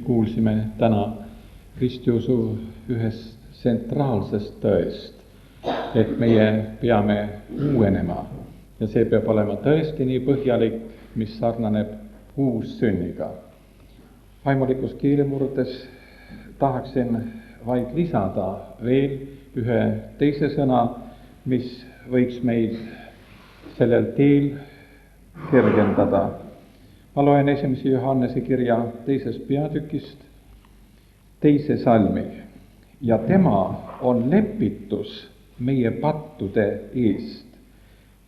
kuulsime täna ristiusu ühest tsentraalsest tõest, et meie peame uuenema ja see peab olema tõesti nii põhjalik, mis sarnaneb uussünniga. Vaimulikus keelemurdes tahaksin vaid lisada veel ühe teise sõna, mis võiks meid sellel teel kergendada. Ma loen 1. Johannese kirja 2. peatükist 2. salmi. Ja tema on lepitus meie pattude eest,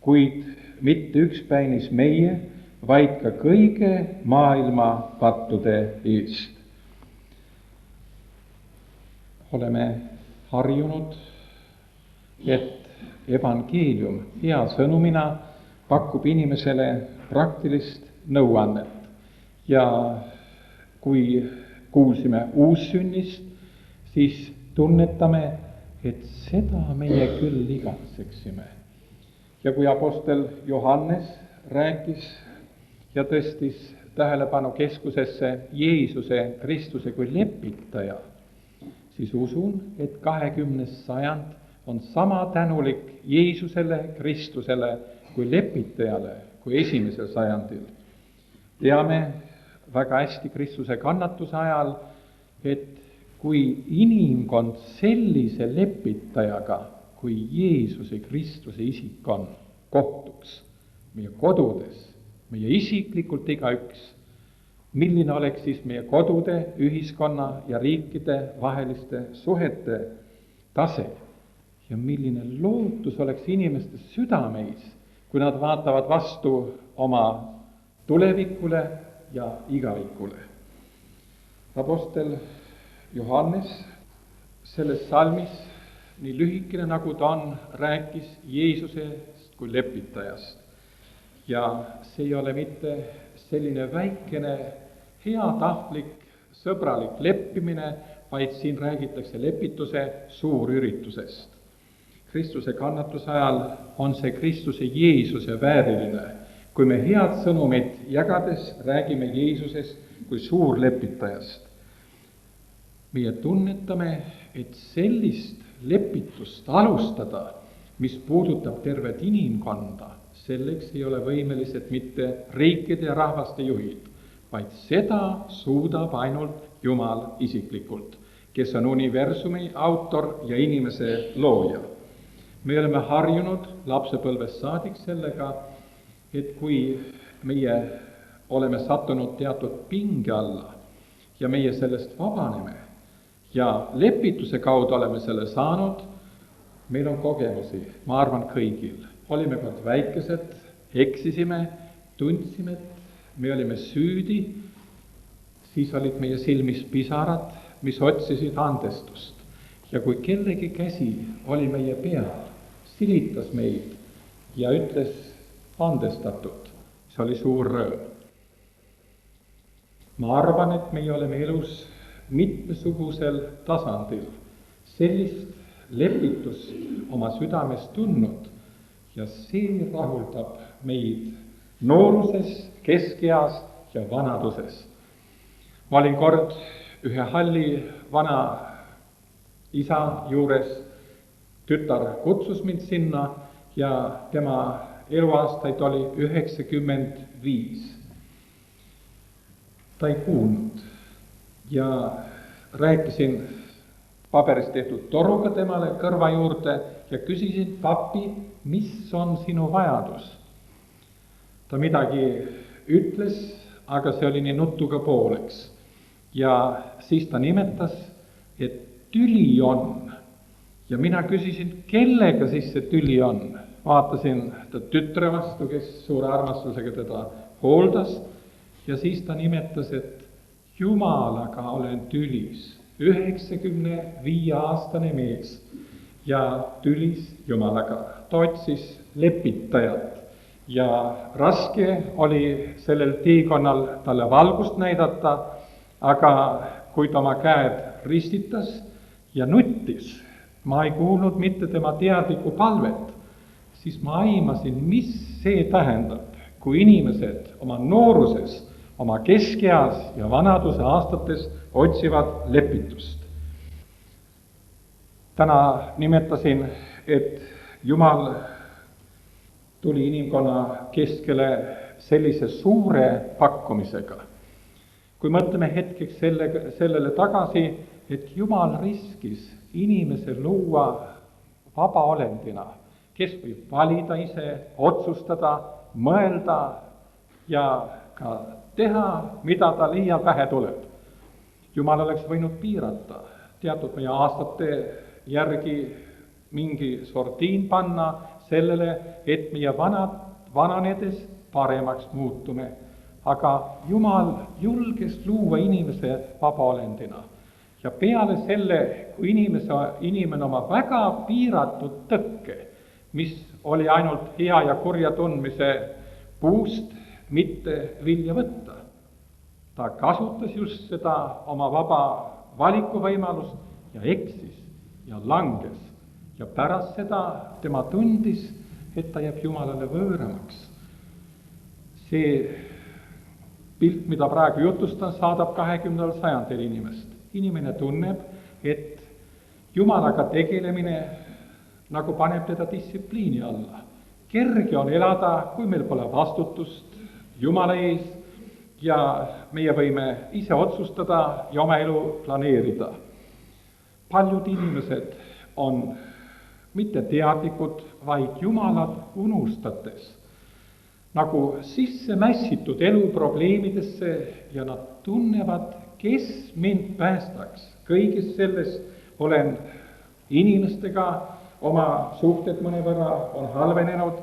kuid mitte ükspäinis meie, vaid ka kõige maailma pattude eest. Oleme harjunud, et evangeelium hea sõnumina pakub inimesele praktilist nõuannet. Ja kui kuulsime uussünnist, siis tunnetame, et seda meie küll igatseksime. Ja kui apostel Johannes rääkis ja tõstis tähelepanu keskusesse Jeesuse Kristuse kui lepitaja, siis usun, et 20. sajand on sama tänulik Jeesusele Kristusele kui lepitajale kui esimesel sajandil. Teame väga hästi Kristuse kannatuse ajal, et kui inimkond sellise lepitajaga, kui Jeesuse Kristuse isik on, kohtuks meie kodudes, meie isiklikult igaüks, milline oleks siis meie kodude, ühiskonna ja riikide vaheliste suhete tase ja milline lootus oleks inimeste südameis, kui nad vaatavad vastu oma tulevikule ja igavikule. Apostel Johannes selles salmis, nii lühikene nagu ta on, rääkis Jeesusest kui lepitajast. Ja see ei ole mitte selline väikene, heatahtlik, sõbralik leppimine, vaid siin räägitakse lepituse suurüritusest. Kristuse kannatuse ajal on see Kristuse Jeesuse vääriline, kui me head sõnumit jagades räägime Jeesusest kui suurlepitajast. Meie tunnetame, et sellist lepitust alustada, mis puudutab tervet inimkonda, selleks ei ole võimelised mitte riikide ja rahvaste juhid, vaid seda suudab ainult Jumal isiklikult, kes on universumi autor ja inimese looja. Me oleme harjunud lapsepõlvest saadik sellega, et kui meie oleme sattunud teatud pinge alla ja meie sellest vabaneme ja lepituse kaudu oleme selle saanud, meil on kogemusi, ma arvan kõigil. Olime kord väikesed, eksisime, tundsime, et me olime süüdi, siis olid meie silmis pisarad, mis otsisid andestust. Ja kui kellegi käsi oli meie peal, silitas meid ja ütles andestatud, see oli suur rõõm. Ma arvan, et meie oleme elus mitmesugusel tasandil sellist lepitust oma südames tundnud ja see rahuldab meid nooruses, keskeas ja vanaduses. Ma olin kord ühe halli vana isa juures, tütar kutsus mind sinna ja tema eluaastaid oli 95. Ta ei kuulnud ja rääkisin paberist tehtud toruga temale kõrva juurde ja küsisin, papi, mis on sinu vajadus? Ta midagi ütles, aga see oli nii nutuga pooleks. Ja siis ta nimetas, et tüli on. Ja mina küsisin, kellega siis see tüli on? Vaatasin ta tütre vastu, kes suure armastusega teda hooldas. Ja siis ta nimetas, et Jumalaga olen tülis. 95-aastane mees ja tülis Jumalaga. Ta otsis lepitajat ja raske oli sellel teekonnal talle valgust näidata, aga kui ta oma käed ristitas ja nuttis, ma ei kuulnud mitte tema teadlikku palvet, siis ma aimasin, mis see tähendab, kui inimesed oma nooruses oma keskeas ja vanaduse aastates otsivad lepitust. Täna nimetasin, et Jumal tuli inimkonna keskele sellise suure pakkumisega. Kui mõtleme hetkeks sellele tagasi, et Jumal riskis inimese luua vaba olendina, kes võib valida ise, otsustada, mõelda ja ka teha, mida ta liial pähe tuleb. Jumal oleks võinud piirata, teatud meie aastate järgi mingi sortiin panna sellele, et meie vananedes paremaks muutume. Aga Jumal julges luua inimese vaba olendina. Ja peale selle, kui inimene oma väga piiratud tõkke, mis oli ainult hea ja kurja tundmise puust, mitte vilja võtta. Ta kasutas just seda oma vaba valikuvõimalust ja eksis ja langes. Ja pärast seda tema tundis, et ta jääb Jumalale võõramaks. See pilt, mida praegu jutustan, saadab 20. sajandil inimest. Inimene tunneb, et Jumalaga tegelemine nagu paneb teda distsipliini alla. Kerge on elada, kui meil pole vastutust Jumala ees ja meie võime ise otsustada ja oma elu planeerida. Paljud inimesed on mitte teadlikud, vaid Jumalat unustates nagu sisse mässitud eluprobleemidesse ja nad tunnevad, kes mind päästaks. Kõigist sellest olen inimestega, oma suhted mõnevõrra on halvenenud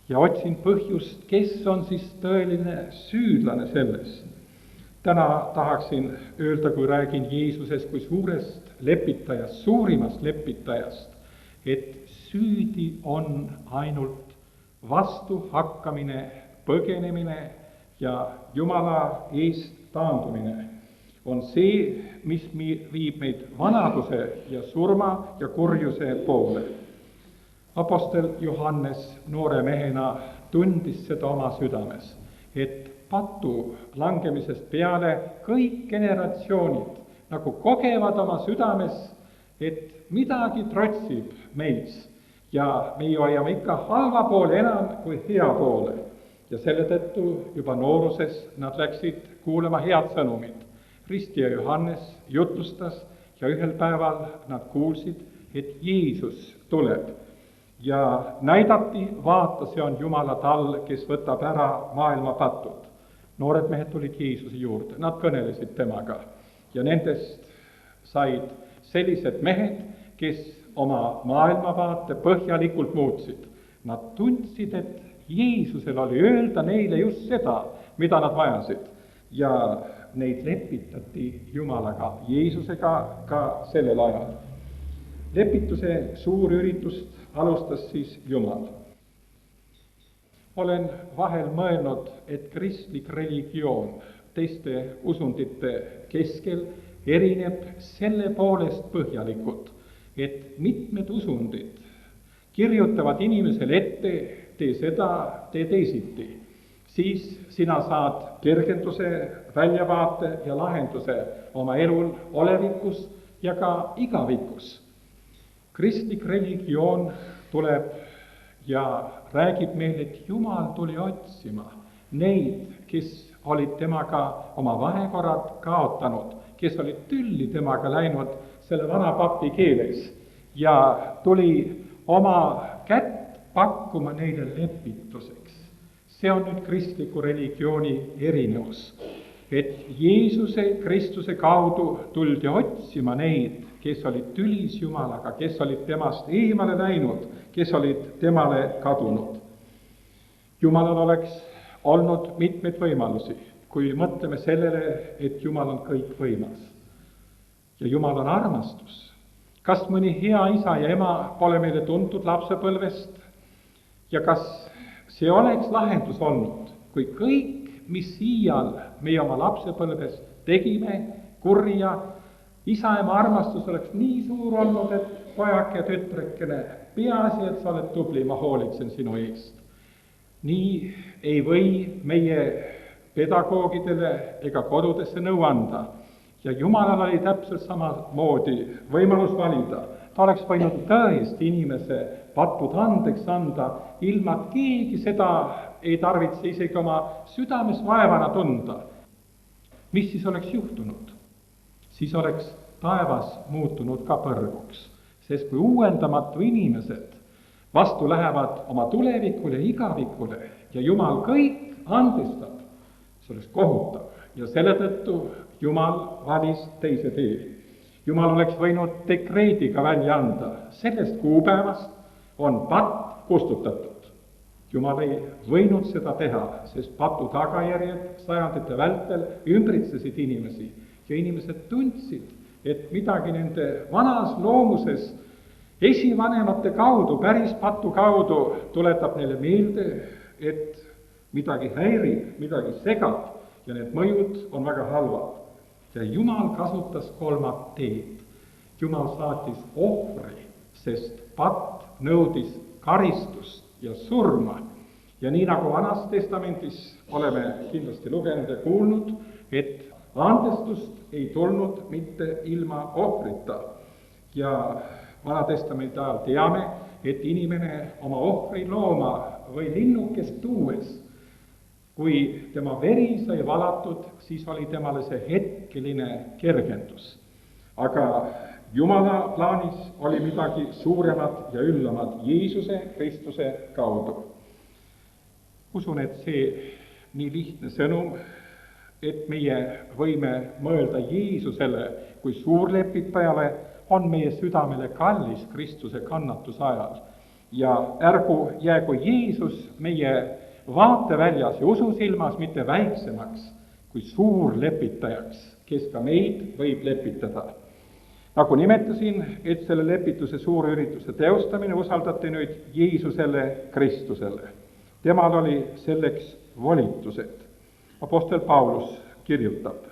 ja otsin põhjust, kes on siis tõeline süüdlane selles. Täna tahaksin öelda, kui räägin Jeesusest kui suurest lepitajast, suurimast lepitajast, et süüdi on ainult vastuhakkamine, põgenemine ja Jumala eest taandumine. On see, mis viib meid vanaduse ja surma ja kurjuse poole. Apostel Johannes noore mehena tundis seda oma südames, et patu langemisest peale kõik generatsioonid nagu kogevad oma südames, et midagi trotsib meis ja me hoiame ikka halva poole enam kui hea poole. Ja selle tõttu juba nooruses nad läksid kuulema head sõnumid. Ristija Johannes jutustas ja ühel päeval nad kuulsid, et Jeesus tuleb. Ja näidati, vaata, see on Jumala tall, kes võtab ära maailma patud. Noored mehed tulid Jeesuse juurde, nad kõnelesid temaga. Ja nendest said sellised mehed, kes oma maailmavaate põhjalikult muutsid. Nad tundsid, et Jeesusel oli öelda neile just seda, mida nad vajasid. Ja neid lepitati Jumalaga, Jeesusega ka sellel ajal. Lepituse suur üritust alustas siis Jumal. Olen vahel mõelnud, et kristlik religioon teiste usundite keskel erineb selle poolest põhjalikult, et mitmed usundid kirjutavad inimesele ette, tee seda, tee teisiti. Siis sina saad kergenduse, väljavaate ja lahenduse oma elul olevikus ja ka igavikus. Kristlik religioon tuleb ja räägib meile, et Jumal tuli otsima neid, kes olid temaga oma vahekorrad kaotanud, kes olid tülli temaga läinud selle vana papi keeles ja tuli oma kätt pakkuma neile lepituseks. See on nüüd kristliku religiooni erinevus, et Jeesuse Kristuse kaudu tuldi otsima neid, kes olid tülis Jumalaga, kes olid temast eemale läinud, kes olid temale kadunud. Jumalal oleks olnud mitmeid võimalusi, kui mõtleme sellele, et Jumal on kõikvõimas. Ja Jumal on armastus. Kas mõni hea isa ja ema pole meile tuntud lapsepõlvest? Ja kas see oleks lahendus olnud, kui kõik, mis siial meie oma lapsepõlves tegime, kurja, isa ema armastus oleks nii suur olnud, et pojake ja tütrekene, peaasi, et sa oled tubli, ma hoolitsen sinu eest. Nii ei või meie pedagoogidele ega kodudesse nõu anda. Ja Jumalal oli täpselt samamoodi võimalus valida. Ta oleks võinud tõesti inimese patud andeks anda, ilma et keegi seda ei tarvitse isegi oma südames vaevana tunda. Mis siis oleks juhtunud? Siis oleks taevas muutunud ka põrguks, sest kui uuendamatu inimesed vastu lähevad oma tulevikule ja igavikule ja Jumal kõik andestab, see oleks kohutav. Ja selle tõttu Jumal valis teise tee. Jumal oleks võinud dekreediga välja anda. Sellest kuupäevast on patt kustutatud. Jumal ei võinud seda teha, sest patu tagajärjed sajandite vältel ümbritsesid inimesi ja inimesed tundsid, et midagi nende vanas loomuses esivanemate kaudu, päris patu kaudu tuletab neile meelde, et midagi häirib, midagi segab ja need mõjud on väga halvad. Ja Jumal kasutas kolmat teed. Jumal saatis ohvri, sest patt nõudis karistust ja surma. Ja nii nagu Vanas Testamendis oleme kindlasti lugenud ja kuulnud, et andestust ei tulnud mitte ilma ohvrita. Ja Vana Testamendi ajal teame, et inimene oma ohvri looma või linnukest tuues, kui tema veri sai valatud, siis oli temale see hetkeline kergendus. Aga Jumala plaanis oli midagi suuremat ja üllamat Jeesuse Kristuse kaudu. Usun, et see nii lihtne sõnum, et meie võime mõelda Jeesusele kui suurlepitajale, on meie südamele kallis Kristuse kannatuse ajal. Ja ärgu jäägu Jeesus meie vaateväljas ja ususilmas mitte väiksemaks kui suur lepitajaks, kes ka meid võib lepitada. Nagu nimetasin, et selle lepituse suure ürituse teostamine usaldati nüüd Jeesusele Kristusele. Temal oli selleks volitused. Apostel Paulus kirjutab,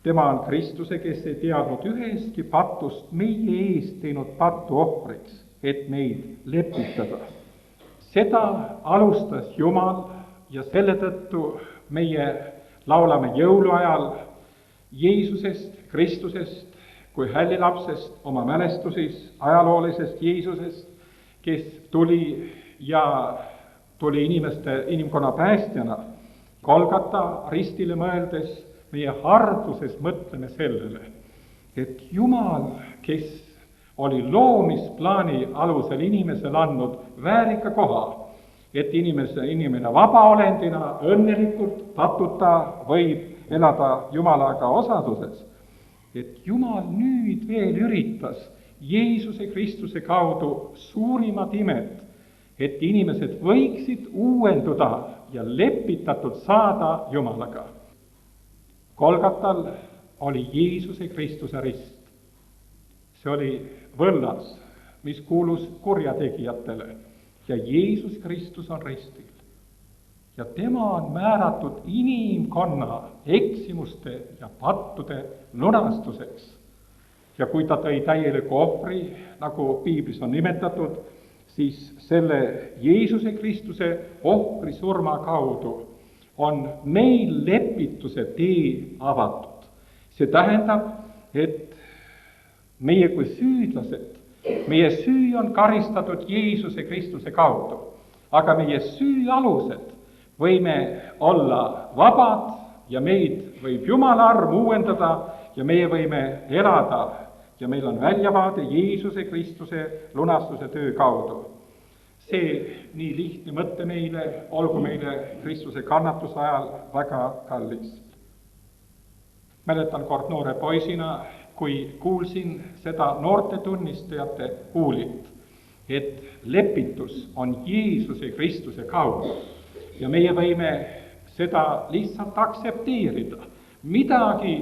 tema on Kristuse, kes ei teadnud ühestki patust meie eest teinud pattu ohvriks, et meid lepitada. Seda alustas Jumal ja selle tõttu meie laulame jõuluajal Jeesusest, Kristusest kui hällilapsest, oma mälestusis ajaloolisest Jeesusest, kes tuli inimkonna päästjana. Golgata ristile mõeldes meie harduses mõtleme sellele, et Jumal, kes oli loomisplaani alusel inimesele andnud väärika koha, et inimene vaba olendina õnnelikult patuta võib elada Jumalaga osaduses. Et Jumal nüüd veel üritas Jeesuse Kristuse kaudu suurimat imet, et inimesed võiksid uuenduda ja lepitatud saada Jumalaga. Golgatal oli Jeesuse Kristuse rist. See oli võllas, mis kuulus kurjategijatele ja Jeesus Kristus on ristil. Ja tema on määratud inimkonna eksimuste ja pattude lunastuseks. Ja kui ta tõi täieliku ohvri, nagu piiblis on nimetatud, siis selle Jeesuse Kristuse ohvri surma kaudu on meil lepituse tee avatud. See tähendab, et meie kui süüdlased, meie süü on karistatud Jeesuse Kristuse kaudu, aga meie süü alused võime olla vabad ja meid võib Jumala arm uuendada ja meie võime elada ja meil on väljavaade Jeesuse Kristuse lunastuse töö kaudu. See nii lihtne mõte meile, olgu meile Kristuse kannatuse ajal väga kallis. Mäletan kord noore poisina, kui kuulsin seda noorte tunnistajate huulit, et lepitus on Jeesuse Kristuse kaudu ja meie võime seda lihtsalt aksepteerida. Midagi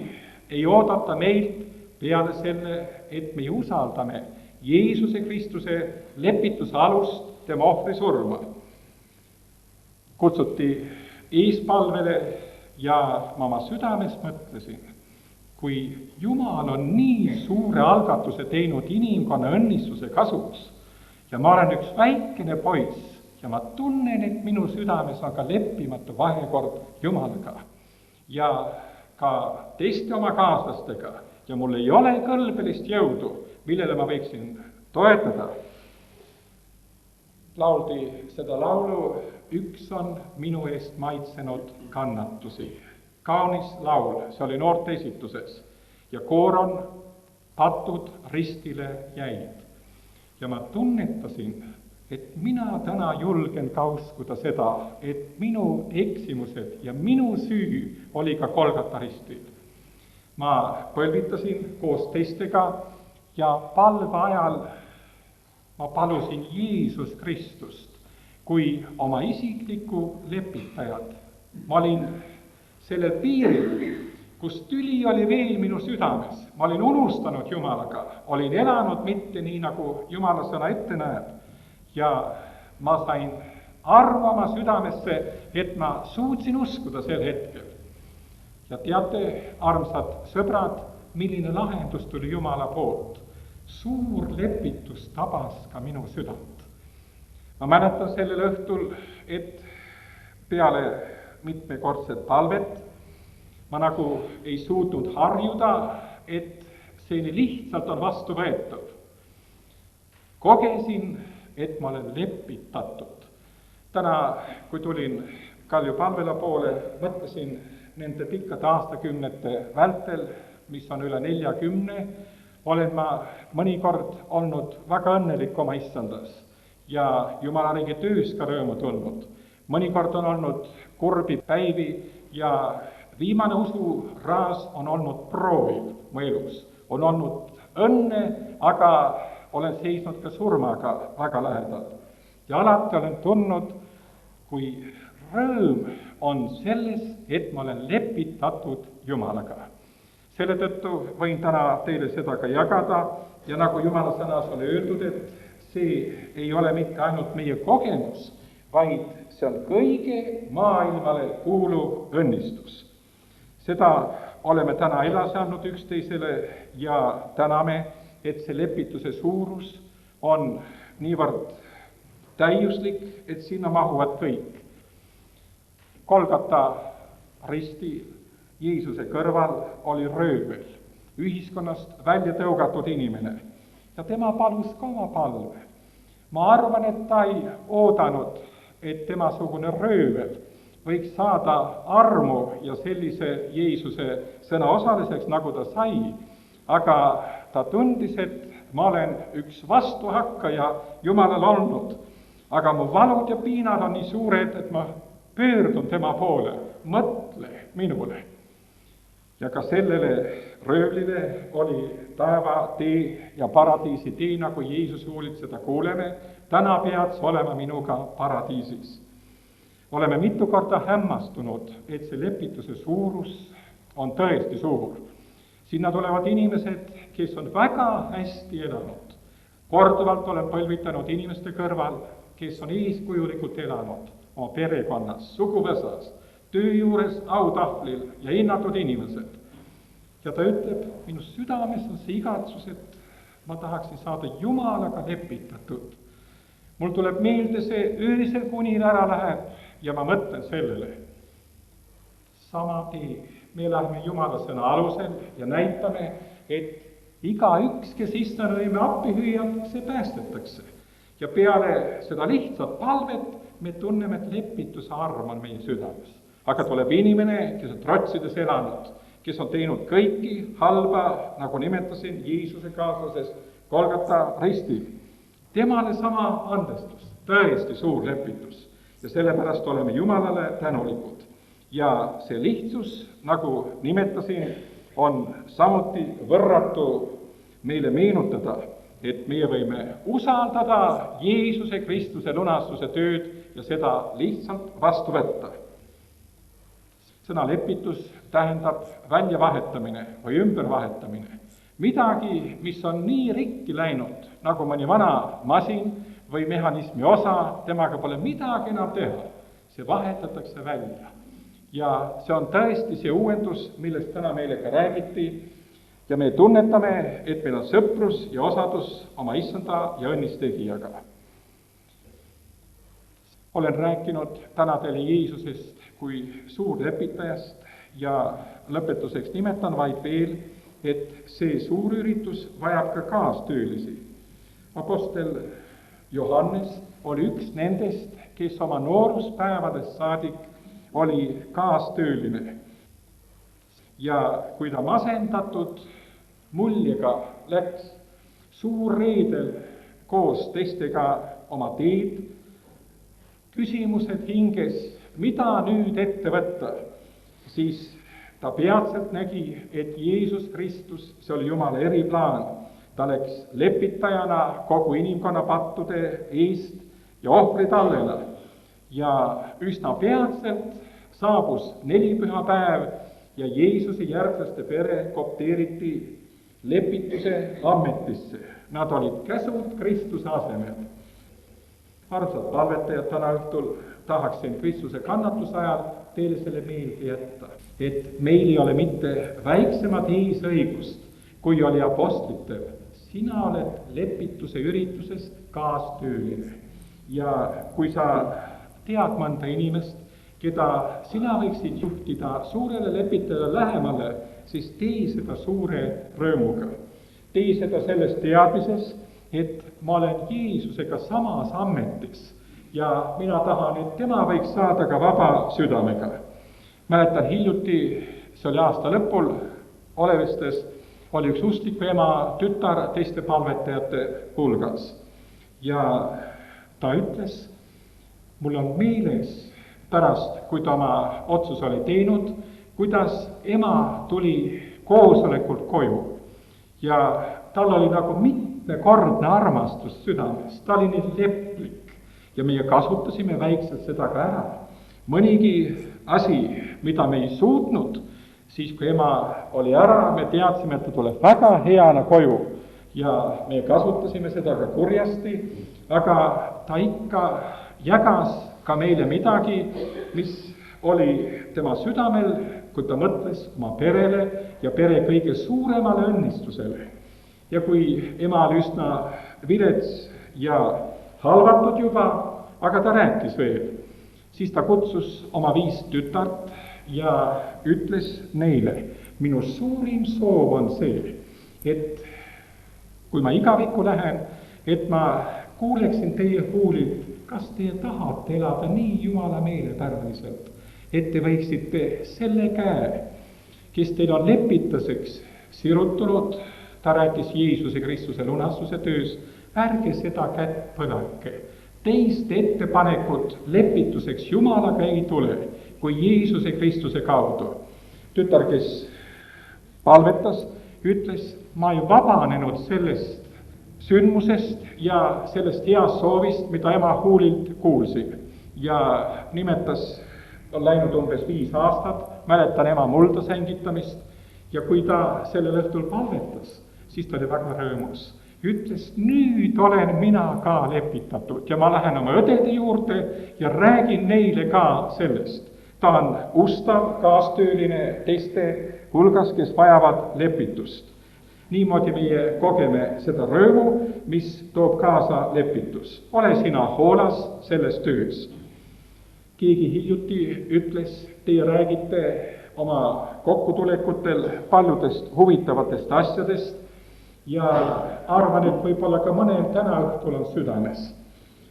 ei oodata meilt peale selle, et me usaldame Jeesuse Kristuse lepituse alust, tema ohvri surma. Kutsuti eespalvele ja ma oma südames mõtlesin, kui Jumal on nii suure algatuse teinud inimkonna õnnistuse kasuks ja ma olen üks väikene poiss ja ma tunnen, et minu südames on ka leppimatu vahekord Jumalaga ja ka teiste oma kaaslastega ja mul ei ole kõlbelist jõudu, millele ma võiksin toetada. Lauldi seda laulu, üks on minu eest maitsenud kannatusi. Kaunis laul, see oli noorte esituses ja koor on patud ristile jäid. Ja ma tunnetasin, et mina täna julgen ka uskuda seda, et minu eksimused ja minu süü oli ka Golgata ristil. Ma põlvitasin koos teistega ja palve ajal ma palusin Jeesus Kristust kui oma isiklikku lepitajat. Ma olin sellel piiril, kus tüli oli veel minu südames. Ma olin unustanud Jumalaga, olin elanud mitte nii, nagu Jumala sõna ette näeb. Ja ma sain arvama südamesse, et ma suutsin uskuda sel hetkel. Ja teate, armsad sõbrad, milline lahendus tuli Jumala poolt. Suur lepitus tabas ka minu südant. Ma mäletan sellel õhtul, et peale mitmekordset palvet ma nagu ei suutnud harjuda, et see nii lihtsalt on vastu võetav. Kogesin, et ma olen lepitatud. Täna, kui tulin Kalju Palvela poole, mõtlesin nende pikkade aastakümnete vältel, mis on üle 40, olen ma mõnikord olnud väga õnnelik oma issandas ja Jumala riigi töös ka rõõmu tundnud. Mõnikord on olnud kurbi päivi ja viimane usuraas on olnud proovil mu elus. On olnud õnne, aga olen seisnud ka surmaga väga lähedal. Ja alati olen tundnud, kui rõõm on selles, et ma olen lepitatud Jumalaga. Selle tõttu võin täna teile seda ka jagada ja nagu Jumala sõnas on öeldud, et see ei ole mitte ainult meie kogemus, vaid see on kõige maailmale kuuluv õnnistus. Seda oleme täna edasi andnud üksteisele ja täname, et see lepituse suurus on niivõrd täiuslik, et sinna mahuvad kõik. Golgata ristil Jeesuse kõrval oli röövel, ühiskonnast välja tõugatud inimene ja tema palus ka oma palve. Ma arvan, et ta ei oodanud, et temasugune röövel võiks saada armu ja sellise Jeesuse sõna osaliseks, nagu ta sai, aga ta tundis, et ma olen üks vastuhakkaja Jumalal olnud, aga mu valud ja piinad on nii suured, et ma pöördun tema poole, mõtle minule. Ja ka sellele röövlile oli taeva tee ja paradiisi tee, nagu Jeesus huulit seda kuuleme, täna pead sa olema minuga paradiisis. Oleme mitu korda hämmastunud, et see lepituse suurus on tõesti suur. Sinna tulevad inimesed, kes on väga hästi elanud. Korduvalt olen põlvitanud inimeste kõrval, kes on eeskujulikult elanud oma perekonnas, suguvõsas, töö juures, autahvlil ja hinnatud inimesed. Ja ta ütleb, minu südames on see igatsus, et ma tahaksin saada Jumalaga lepitatud. Mul tuleb meelde see öösel, kuni ära läheb ja ma mõtlen sellele. Sama tee, me läheme Jumala sõna alusel ja näitame, et igaüks, kes issandame appi hüüab, see päästetakse. Ja peale seda lihtsat palvet me tunneme, et lepituse arm on meie südames. Aga tuleb inimene, kes on trotsides elanud, kes on teinud kõiki halba, nagu nimetasin, Jeesuse kaaslasest Golgata ristil. Temale sama andestus, tõesti suur lepitus. Ja sellepärast oleme Jumalale tänulikud. Ja see lihtsus, nagu nimetasin, on samuti võrratu meile meenutada, et meie võime usaldada Jeesuse Kristuse lunastuse tööd ja seda lihtsalt vastu võtta. Sõna lepitus tähendab väljavahetamine või ümbervahetamine. Midagi, mis on nii rikki läinud, nagu mõni vana masin või mehhanismi osa, temaga pole midagi enam teha. See vahetatakse välja. Ja see on tõesti see uuendus, millest täna meile ka räägiti. Ja me tunnetame, et meil on sõprus ja osadus oma issanda ja õnnistegijaga. Olen rääkinud täna teile Jeesusest kui suurlepitajast ja lõpetuseks nimetan vaid veel, et see suurüritus vajab ka kaastöölisi. Apostel Johannes oli üks nendest, kes oma nooruspäevadest saadik oli kaastööline. Ja kui ta masendatud muljega läks suurreedel koos teistega oma teed, küsimused hinges, mida nüüd ette võtta, siis ta peatselt nägi, et Jeesus Kristus, see oli Jumala eriplaan. Ta läks lepitajana kogu inimkonna pattude eest ja ohvritallena. Ja üsna peatselt saabus nelipühapäev ja Jeesuse järglaste pere kopteeriti lepituse ametisse. Nad olid käsud Kristuse asemel. Armsad palvetajad, täna õhtul tahaksin Kristuse kannatuse ajal teile selle meelde jätta, et meil ei ole mitte väiksemat eesõigust, kui oli apostlitel. Sina oled lepituse üritusest kaastööline. Ja kui sa tead mõnda inimest, keda sina võiksid juhtida suurele lepitajale lähemale, siis tee seda suure rõõmuga. Tee seda selles teadmises, et ma olen Jeesusega samas ametis ja mina tahan, et tema võiks saada ka vaba südamega. Mäletan hiljuti, see oli aasta lõpul, Olevestes oli üks uskliku ema tütar teiste palvetajate hulgas. Ja ta ütles, mul on meeles pärast, kui ta oma otsus oli teinud, kuidas ema tuli koosolekult koju ja tal oli nagu mitmekordne armastus südames, ta oli nii leplik ja meie kasutasime väikselt seda ka ära. Mõnigi asi, mida me ei suutnud, siis kui ema oli ära, me teadsime, et ta tuleb väga heana koju ja me kasutasime seda ka kurjasti, aga ta ikka jagas ka meile midagi, mis oli tema südamel, kui ta mõtles oma perele ja pere kõige suuremale õnnistusele. Ja kui ema oli üsna vilets ja halvatud juba, aga ta rääkis veel, siis ta kutsus oma 5 tütart ja ütles neile, minu suurim soov on see, et kui ma igavikku lähen, et ma kuuleksin teie huulilt, kas te tahate elada nii Jumala meelepäraliselt, et te võiksite selle käe, kes teil on lepituseks sirutunud, ta rääkis Jeesuse Kristuse lunastuse töös, ärge seda kätt põlake. Teist ettepanekut lepituseks Jumalaga ei tule, kui Jeesuse Kristuse kaudu. Tütar, kes palvetas, ütles, ma ei vabanenud sellest sündmusest ja sellest heast soovist, mida ema huulilt kuulsin. Ja nimetas, on läinud umbes 5 aastat, mäletan ema mulda sängitamist ja kui ta sellel õhtul palvetas, siis ta oli väga rõõmus. Ütles, nüüd olen mina ka lepitatud ja ma lähen oma õdede juurde ja räägin neile ka sellest. Ta on ustav kaastööline teiste hulgas, kes vajavad lepitust. Niimoodi meie kogeme seda rõõmu, mis toob kaasa lepitus. Ole sina hoolas selles töös. Keegi hiljuti ütles, teie räägite oma kokkutulekutel paljudest huvitavatest asjadest ja arvan, et võib-olla ka mõnel täna õhtul on südames.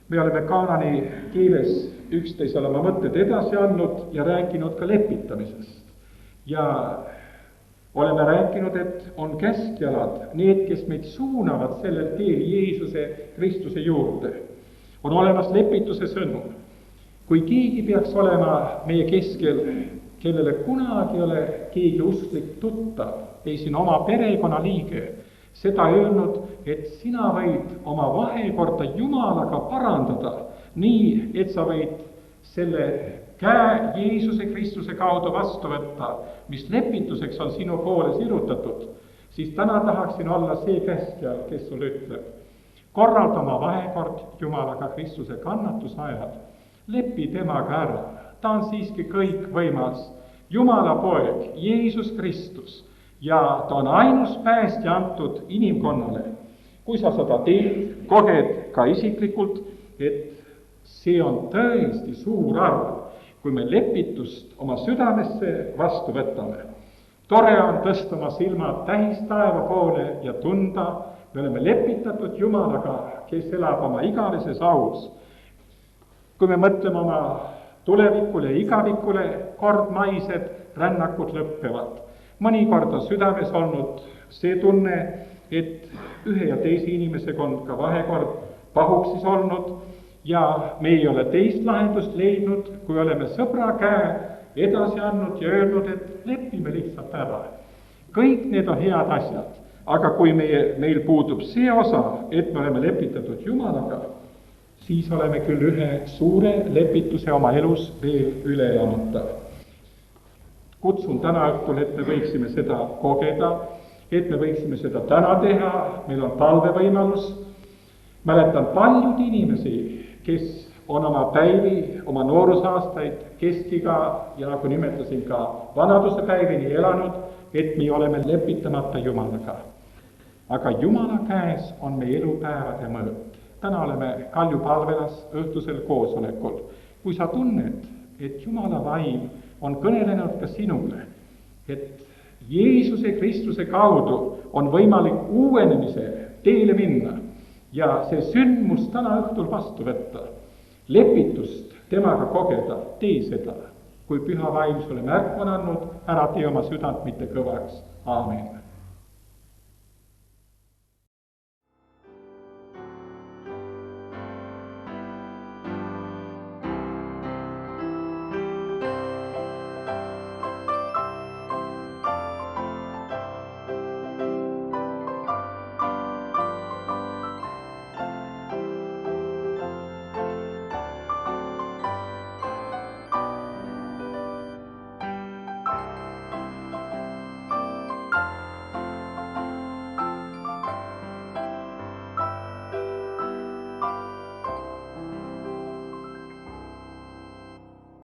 Me oleme kaanani keeles üksteisele oma mõtted edasi andnud ja rääkinud ka lepitamisest. Ja oleme rääkinud, et on käskjalad, need, kes meid suunavad sellel teel Jeesuse Kristuse juurde. On olemas lepituse sõnum. Kui keegi peaks olema meie keskel, kellele kunagi ei ole keegi usklik tuttav, ei siin oma perekonna liige, seda öelnud, et sina võid oma vahekorda Jumalaga parandada, nii, et sa võid selle käe Jeesuse Kristuse kaudu vastu võtta, mis lepituseks on sinu poole sirutatud, siis täna tahaksin olla see käskjal, kes sulle ütleb, korralda oma vahekord Jumalaga Kristuse kannatuse ajal, lepi temaga ära, ta on siiski kõik võimas, Jumala poeg, Jeesus Kristus, ja ta on ainus päästja antud inimkonnale. Kui sa seda teed, koged ka isiklikult, et see on tõesti suur arv, kui me lepitust oma südamesse vastu võtame. Tore on tõsta oma silmad tähistaeva poole ja tunda, me oleme lepitatud Jumalaga, kes elab oma igaveseks aus. Kui me mõtleme oma tulevikule ja igavikule, kord maised rännakud lõppevad. Mõnikord on südames olnud see tunne, et ühe ja teise inimesega on ka vahekord pahuksis olnud ja me ei ole teist lahendust leidnud, kui oleme sõbra käe edasi andnud ja öelnud, et lepime lihtsalt ära. Kõik need on head asjad, aga kui meil puudub see osa, et me oleme lepitatud Jumalaga, siis oleme küll ühe suure lepituse oma elus veel üle elamata. Kutsun täna õhtul, et me võiksime seda kogeda, et me võiksime seda täna teha, meil on talvevõimalus. Mäletan paljud inimesi, kes on oma päivi, oma noorusaastaid, keskiga ja nagu nimetasin ka vanaduse päevini elanud, et me oleme lepitamata Jumalaga. Aga Jumala käes on meie elupäevade mõõt. Täna oleme Kalju palvelas õhtusel koosolekul. Kui sa tunned, et Jumala vaim on kõnelenud ka sinule, et Jeesuse Kristuse kaudu on võimalik uuenemise teele minna ja see sündmus täna õhtul vastu võtta, lepitust temaga kogeda, tee seda. Kui püha vaim sulle märku on andnud, ära tee oma südant mitte kõvaks. Aamen.